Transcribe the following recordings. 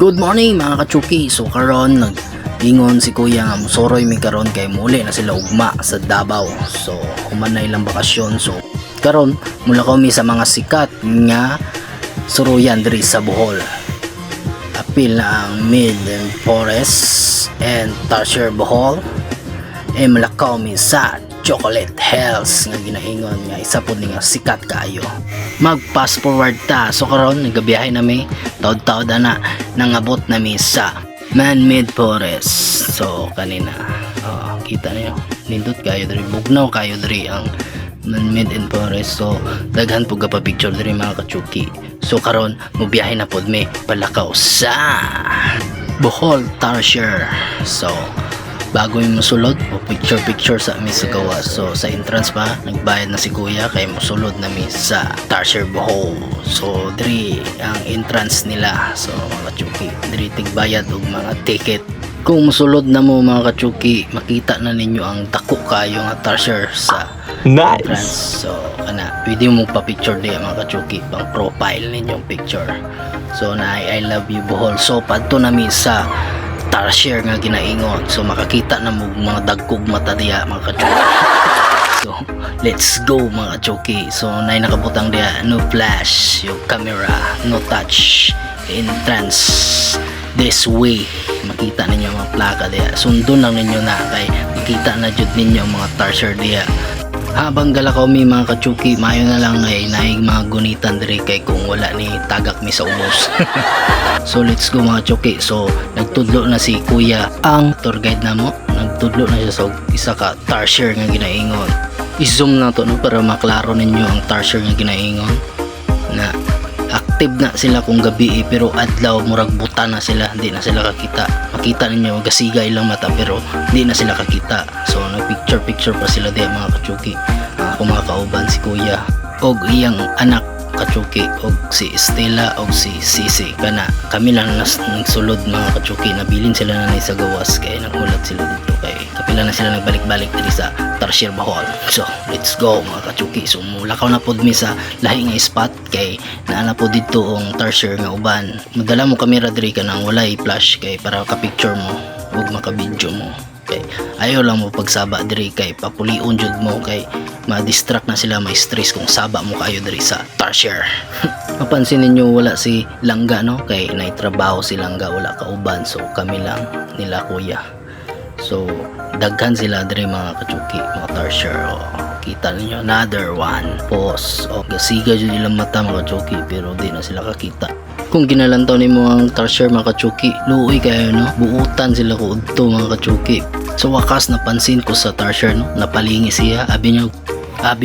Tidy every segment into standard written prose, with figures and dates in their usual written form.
Good morning mga kachuki. So karon nag-ingon si kuya nga musoroy mi karon kay muli na sila ugma sa Davao. So human na ilang bakasyon. So karon mula kami sa mga sikat nga suruyan diri sa Bohol. Apil na ang Mid and Forest and Tarsier Bohol. E malakaw mi sa Chocolate Hills nga ginaingon nga isa po nga sikat kaayo. Mag fast forward ta. So karon nagabiyahe nami taod-taod na nangabot nami sa Man-Made Forest. So kanina kita niyo nindot kayo diri, bugnaw kayo diri ang Man-Made and Forest. So daghan po pa picture diri mga kachuki. So karon mobiyahe na pod mi palakaw sa Bohol Tarsier. So bago yung musulod o picture sa amin sa gawas. So sa entrance pa nagbayad na si kuya kay musulod na mi sa Tarsier Bohol. So diri ang entrance nila. So mga kachuki diri tigbayad og mga ticket. Kung musulod na mo mga kachuki makita na ninyo ang dako kayo nga Tarsier sa entrance. So kana pwede mo pa picture diya mga kachuki pang profile ninyong picture. So na I love you Bohol. So padto nami sa Tarsier nga ginaingon. So makakita na mo mga dagkog mata diya mga kachuki. So let's go mga kachuki. So nay nakabutang diya no flash yung camera, no touch, entrance this way. Makita ninyo mga plaka diya. Sundon lang ninyo na kay makita na jud ninyo mga Tarsier diya. Habang galakaw mi mga kachuki, mayo na lang ay naig mga gunitan diri kay kung wala ni tagak mi sa ubos. So let's go mga kachuki. So nagtudlo na si kuya ang tour guide na mo. Nagtudlo na siya sa isa ka Tarsier nga ginaingon. I-zoom na to no para maklaro ninyo ang Tarsier nga ginaingon. Na active na sila kung gabi pero adlaw murag buta na sila, hindi na sila kakita. Makita ninyo gasigay lang mata pero hindi na sila kakita. So nagpicture pa sila diya mga kachuki. Kung mga kauban si kuya og iyang anak kachuki og si Estela og si Sisi kana kami lang nagsulod mga kachuki. Nabilin sila na sa gawas kay naghulat sila dito kay kapila na sila nagbalik-balik diri sa Tarsier Bohol. So let's go mga kachuki. So mulakaw na pod mi sa lahi nga spot kay naana po dito ang Tarsier nga uban. Madala mo kamera diri ka nang walay flash kay para ka picture mo ug maka-video mo. Okay. Ayaw lang mo pagsaba diri kay papulion jud mo kay ma-distract na sila, ma-stress kung saba mo kayo diri sa Tarsier. Mapansin ninyo wala si Langga no kay naitrabaho si Langga, wala kauban. So kami lang nila kuya. So daghan sila diri mga kachuki mga Tarsier. Kita ninyo another one pause. Gasiga jud ilang mata mga kachuki pero di na sila kakita. Kung ginalantaw nimo ang Tarsier mga kachuki, luoy kayo no, buutan sila ko udto mga kachuki. So wakas napansin ko sa Tarsier no, napalingi siya, abi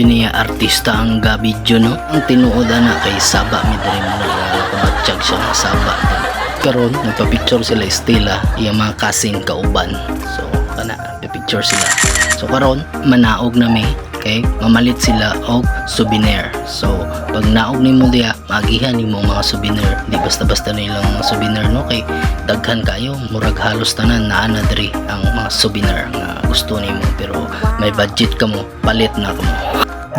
niya artista ang gabidyo no. Ang tinuod ana kay saba mi diri mo nakabatsyag siya nga saba. Karon nagpa-picture sila Estela, iya mga kasing kauban. So kana picture sila. So karon manaog na mi kay mamalit sila og souvenir. So pag naog nimo diya magihan nimo mga souvenir, di basta-basta nilang mga souvenir no kay daghan kayo, murag halos tanan naa na diri ang mga souvenir nga gusto nimo pero may budget ka mo, palit na ka mo.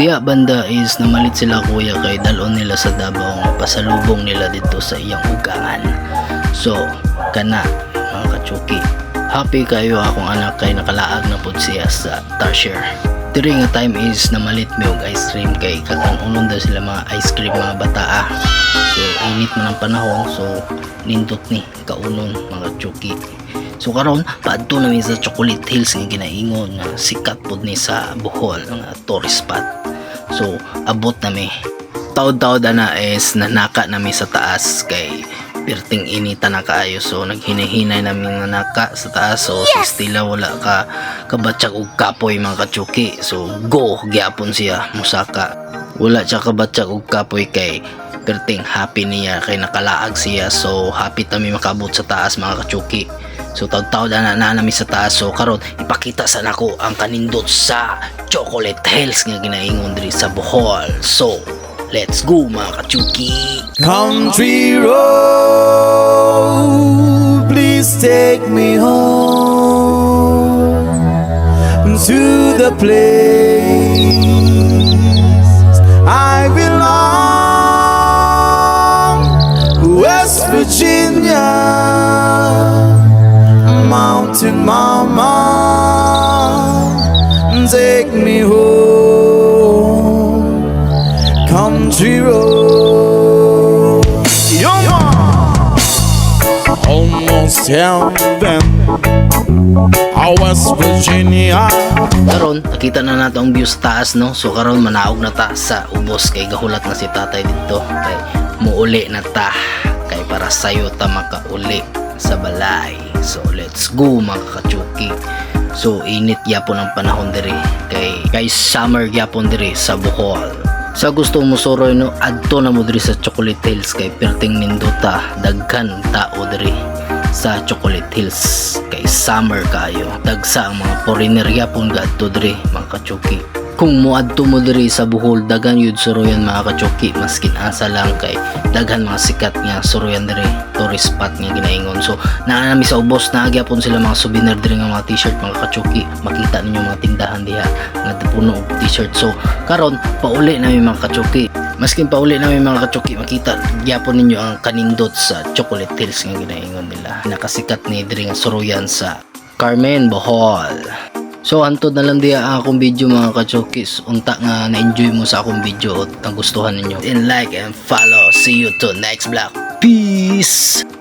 Diya banda is namalit sila kuya kay dalon nila sa Davao nga pasalubong nila dito sa iyang ugaan. So kana mga kachuki, happy kayo akong anak kay nakalaag na pud siya sa Tarsier. Diri nga time is namalit mi og ice cream kay kakan-unon daw sila mga ice cream mga bataa. So init man ang panahon so nindot ni kaunon mga chuki. So karon paadto na mi sa Chocolate Hills nga ginaingon nga sikat pod ni sa Bohol nga tourist spot. So abot na mi. Taod-taod na is nanaka na mi sa taas kay perting inita na kaayo. So naghinay-hinay namin nanaka sa taas. So si Estela wala ka kabatsyag og kapoy mga kachuki. So go gyapon siya musaka. Wala siya kabatsyag og kapoy kay perting happy niya kay nakalaag siya. So happy tami makabot sa taas mga kachuki. So taud-taud na nami sa taas. So karon ipakita sa nako ang kanindot sa Chocolate Hills nga ginaingon diri sa Bohol. So let's go mga kachuki. Country road, please take me home to the place I belong, 'West Virginia. Virginia. to mama, take me home, country road. Almost heaven, West Virginia. Karon nakita na nato ang view sa taas, no? So karon manaog na ta sa ubos kay gahulat na si tatay dito kay muuli na ta kay para sayo ta makauli sa balay. So let's go mga kachuki. So init yapon ang panahon diri kay summer yapon diri sa Bohol. Sa gusto mo soroy, no, adto na mo diri sa Chocolate Hills kay perting nindota daghan tao diri sa Chocolate Hills kay summer kayo. Dagsa ang mga foreigner yapon gadto diri mga kachuki. Kung muadto mo diri sa Bohol, daghan yun suroyan mga kachuki, maskin asa lang kay daghan mga sikat nga suroyan diri, tourist spot nga ginaingon. So naanami sa ubos na agyapon sila mga souvenir diri nga mga t-shirt mga kachuki. Makita ninyo mga tindahan diha nga puno og t-shirt. So karon pauli nami mga kachuki. Maskin pauli nami mga kachuki, makita gyapon ninyo ang kanindot sa Chocolate Hills nga ginaingon nila. Nakasikat ni diri nga suroyan sa Carmen, Bohol. So antod na lang diya ang akong video mga kachokis. Unta nga na-enjoy mo sa akong video at nagustuhan ninyo. And like and follow. See you to next vlog. Peace!